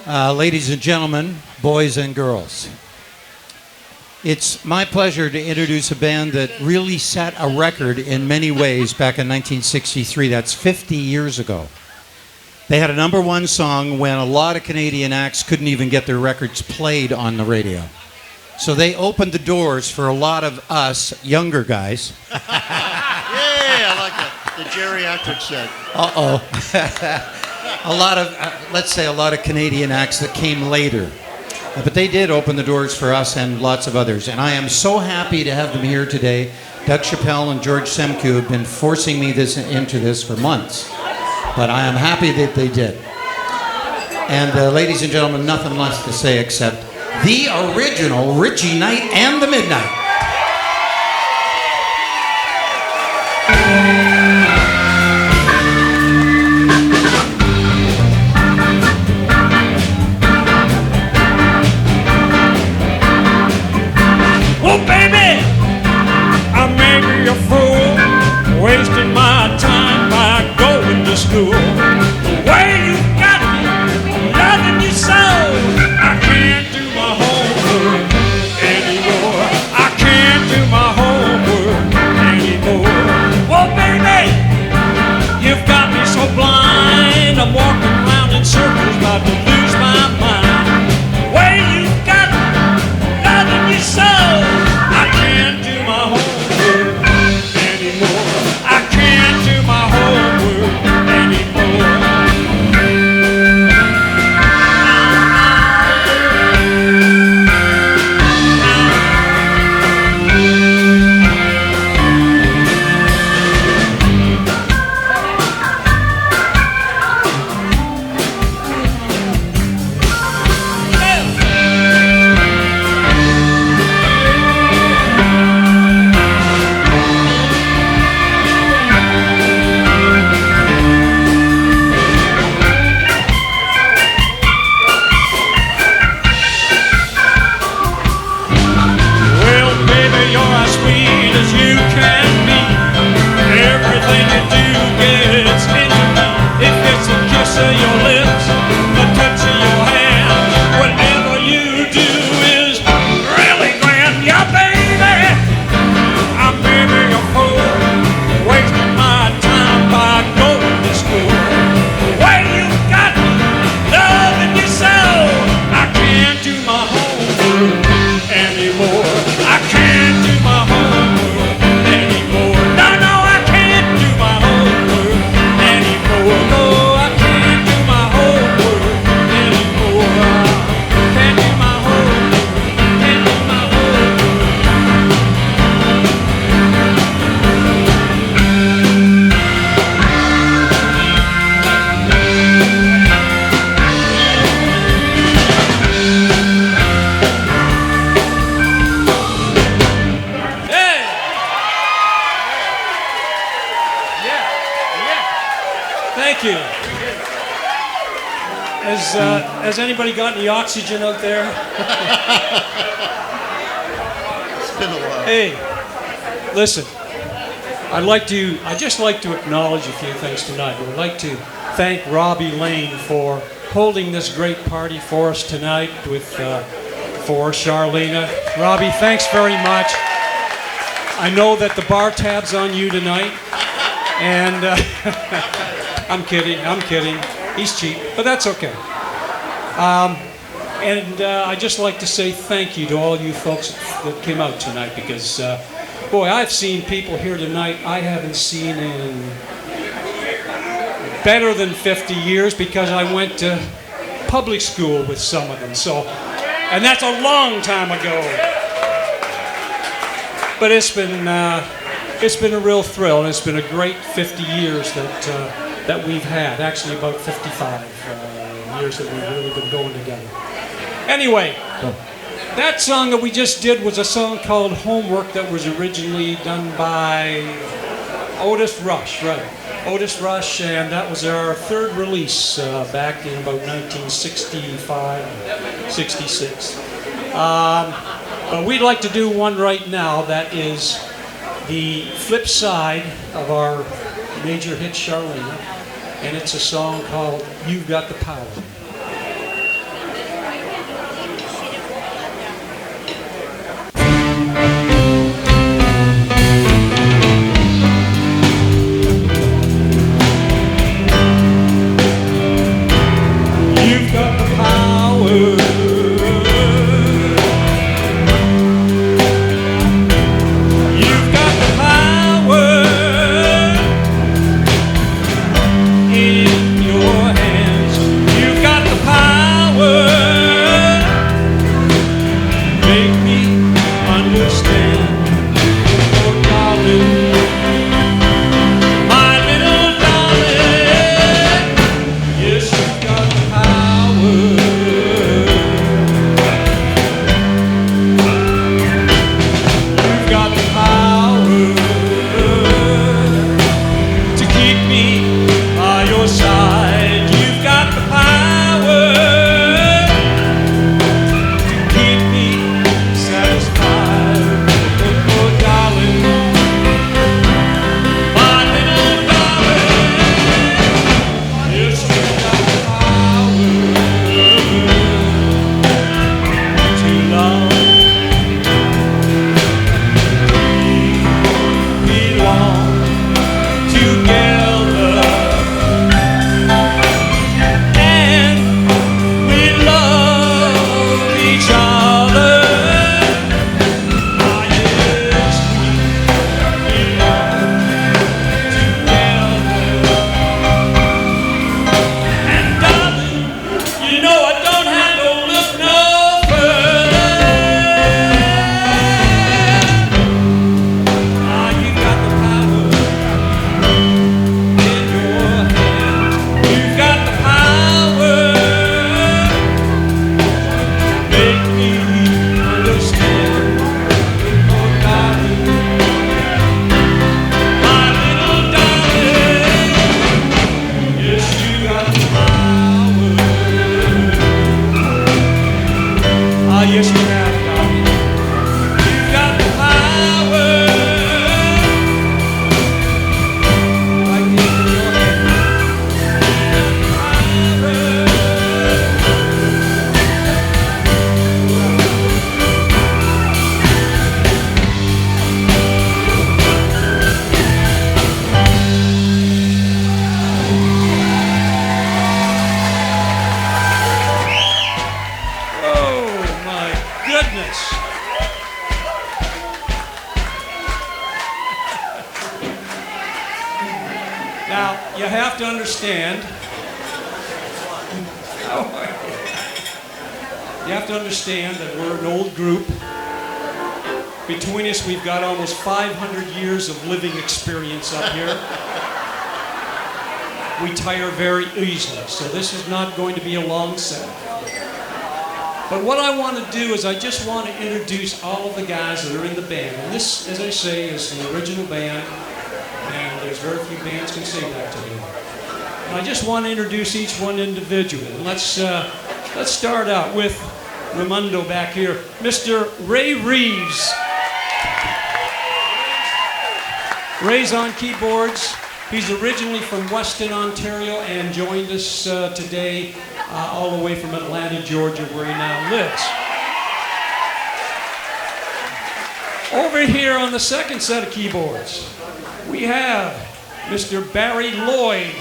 Ladies and gentlemen, boys and girls, it's my pleasure to introduce a band that really set a record in many ways back in 1963. That's 50 years ago. They had a #1 song when a lot of Canadian acts couldn't even get their records played on the radio. So they opened the doors for a lot of us younger guys. Yeah, I like that. The geriatric set. Uh-oh. A lot of, let's say, a lot of Canadian acts that came later. But they did open the doors for us and lots of others. And I am so happy to have them here today. Doug Chappelle and George Semku have been forcing me into this for months. But I am happy that they did. And ladies and gentlemen, nothing less to say except the original Richie Night and the Midnight. Oh, baby, I may be a fool, wasting my time by going to school. The way you got me, loving you so, I can't do my homework anymore. I can't do my homework anymore. Oh, baby, you've got me so blind, I'm walking around in circles, about to lose my mind. The way you got me, loving you so, I can't do my homework anymore. I can't do my homework anymore. Has anybody got any oxygen out there? It's been a while. Hey, listen, I'd just like to acknowledge a few things tonight. I'd like to thank Robbie Lane for holding this great party for us tonight for Charlena. Robbie, thanks very much. I know that the bar tab's on you tonight, and I'm kidding. He's cheap, but that's okay. I'd just like to say thank you to all you folks that came out tonight because, boy, I've seen people here tonight I haven't seen in better than 50 years because I went to public school with some of them. So, and that's a long time ago. But it's been a real thrill, and it's been a great 50 years that we've had. Actually, about 55 years that we've really been going together. Anyway, that song that we just did was a song called Homework that was originally done by Otis Rush, right? Otis Rush, and that was our third release back in about 1965, 66. But we'd like to do one right now that is the flip side of our major hit Charlena, and it's a song called You've Got the Power. darling. My little darling. Yes, you've got the power. You've got the power to keep me by your side. You've got the power to keep me satisfied. Oh, darling, my little darling. Yes, you've got the power to love. Belong together, and we love each other. Ah, yes, we belong together. And darling, you know I don't have to look no further. Ah, you got the power in your hand. You've got the power. Make me understand. Oh, darling, my little darling. Yes, you got the power. Ah, yes, you have, darling. You've got the power. Right in your hand. Oh my goodness. Now, you have to understand. You have to understand that we're an old group. Between us, we've got almost 500 years of living experience up here. We tire very easily, so this is not going to be a long set. But what I want to do is I just want to introduce all of the guys that are in the band. And this, as I say, is the original band, and there's very few bands can say that today. And I just want to introduce each one individually. And let's start out with Ramundo back here, Mr. Ray Reeves. Ray's on keyboards. He's originally from Weston, Ontario, and joined us today all the way from Atlanta, Georgia, where he now lives. Over here on the second set of keyboards, we have Mr. Barry Lloyd.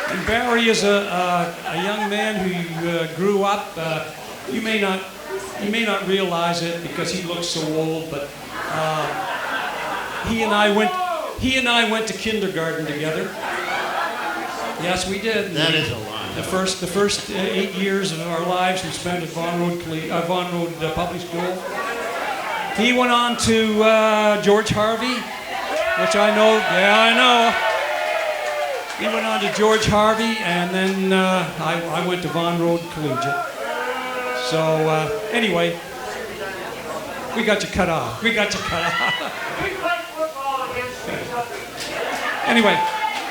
And Barry is a young man who grew up. You may not realize it because he looks so old, but he and I went to kindergarten together. Yes, we did. That is a lot. The first 8 years of our lives we spent at Vaughan Road Public School. He went on to George Harvey, which I know. Yeah, I know. He went on to George Harvey, and then I went to Vaughan Road Collegiate. So anyway, we got you cut off. We got you cut off. We played football against each other. Anyway,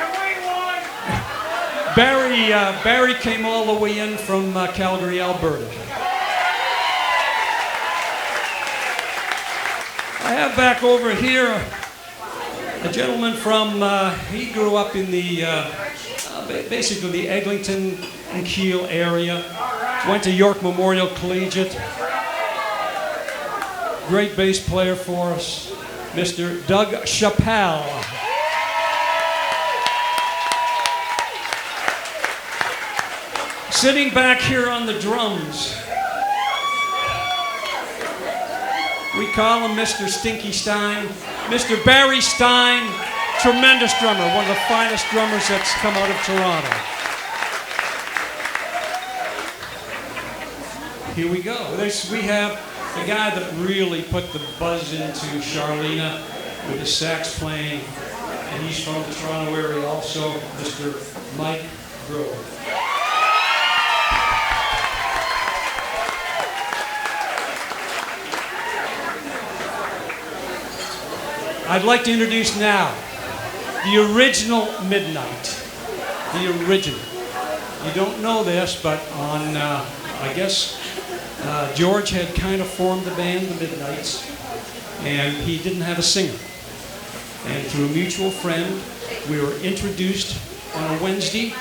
And we won. Barry came all the way in from Calgary, Alberta. I have back over here a gentleman from, he grew up in the, basically the Eglinton and Kiel area. Went to York Memorial Collegiate. Great bass player for us, Mr. Doug Chappelle. Sitting back here on the drums, we call him Mr. Stinky Stein, Mr. Barry Stein, tremendous drummer, one of the finest drummers that's come out of Toronto. Here we go. We have the guy that really put the buzz into Charlena with his sax playing, and he's from the Toronto area also, Mr. Mike Grove. I'd like to introduce now the original Midnight. The original. You don't know this, but on, I guess, George had kind of formed the band, the Midnights, and he didn't have a singer. And through a mutual friend, we were introduced on a Wednesday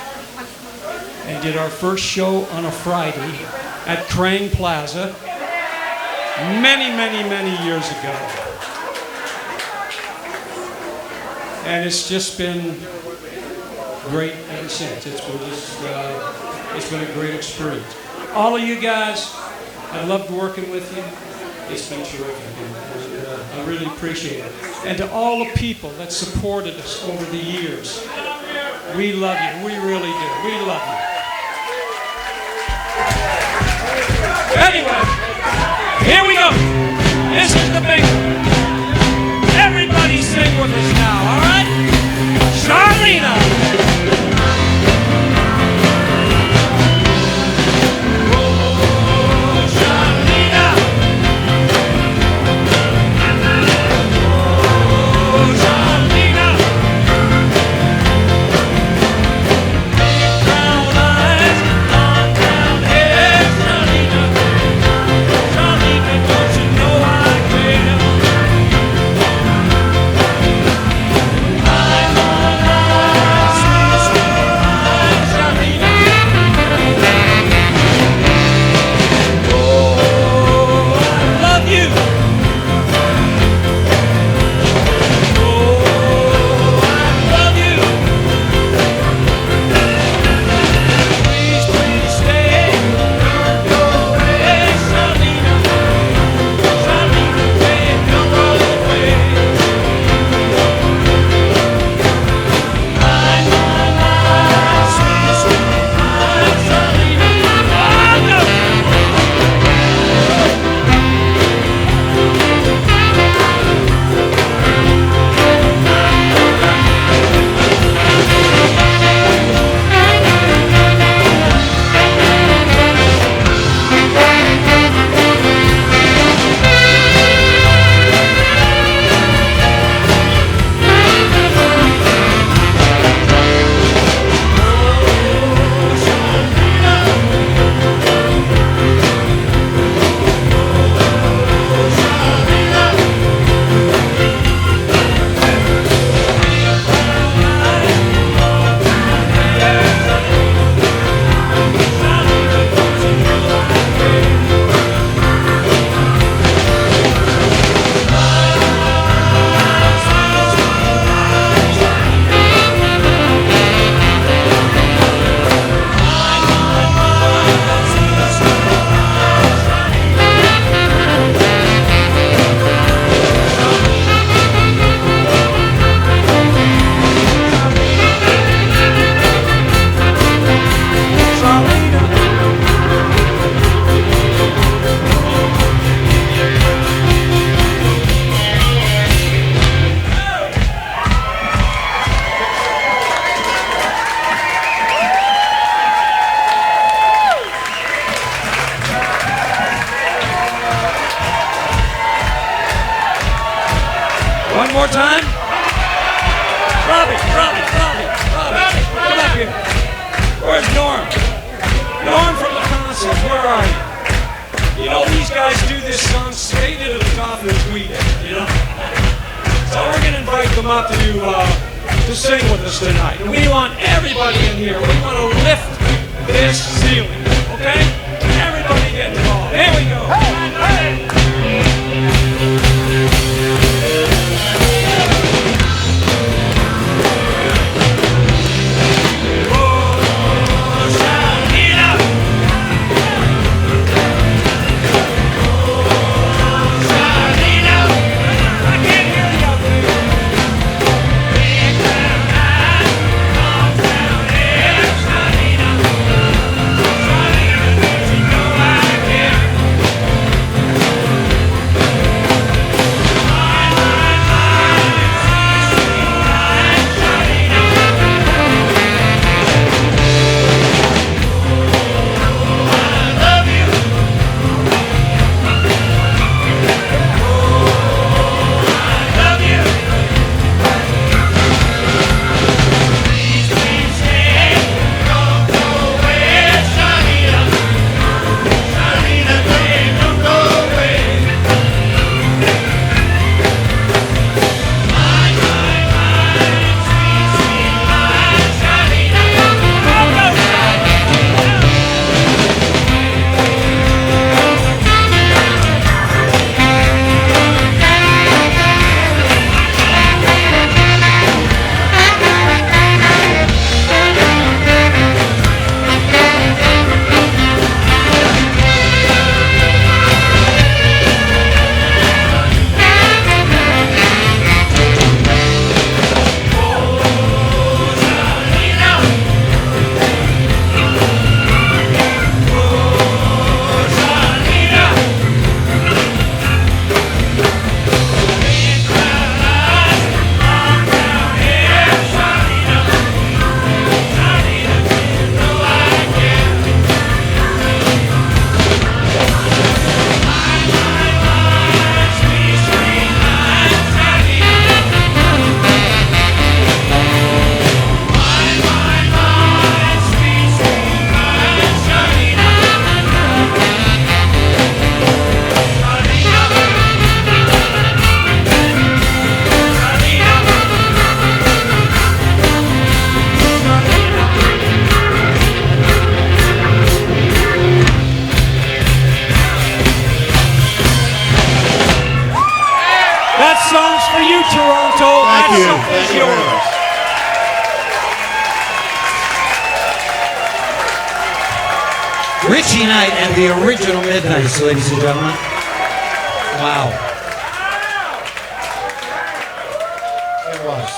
and did our first show on a Friday at Crane Plaza many, many, many years ago. And it's just been great ever since. It's been a great experience. All of you guys, I loved working with you. It's been terrific, and I really appreciate it. And to all the people that supported us over the years, we love you. We really do. We love you. Anyway, here we go. This is the big one. Everybody sing with us now, all right? Charlena. One more time. Robbie, come up here. Where's Norm? Norm from the concert, where are you? You know, these guys do this song skated at the top of the tweet, you know? So we're gonna invite them up to sing with us tonight. And we want everybody in here. We want to lift this ceiling, okay? Everybody get involved. Here we go. Charlena. show Thank is you very yours. much. Richie Knight and the original Midnights, ladies and gentlemen. Wow. It was.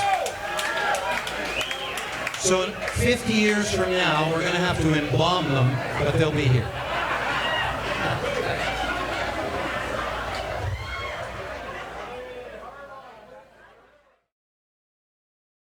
So 50 years from now, we're going to have to embalm them, but they'll be here.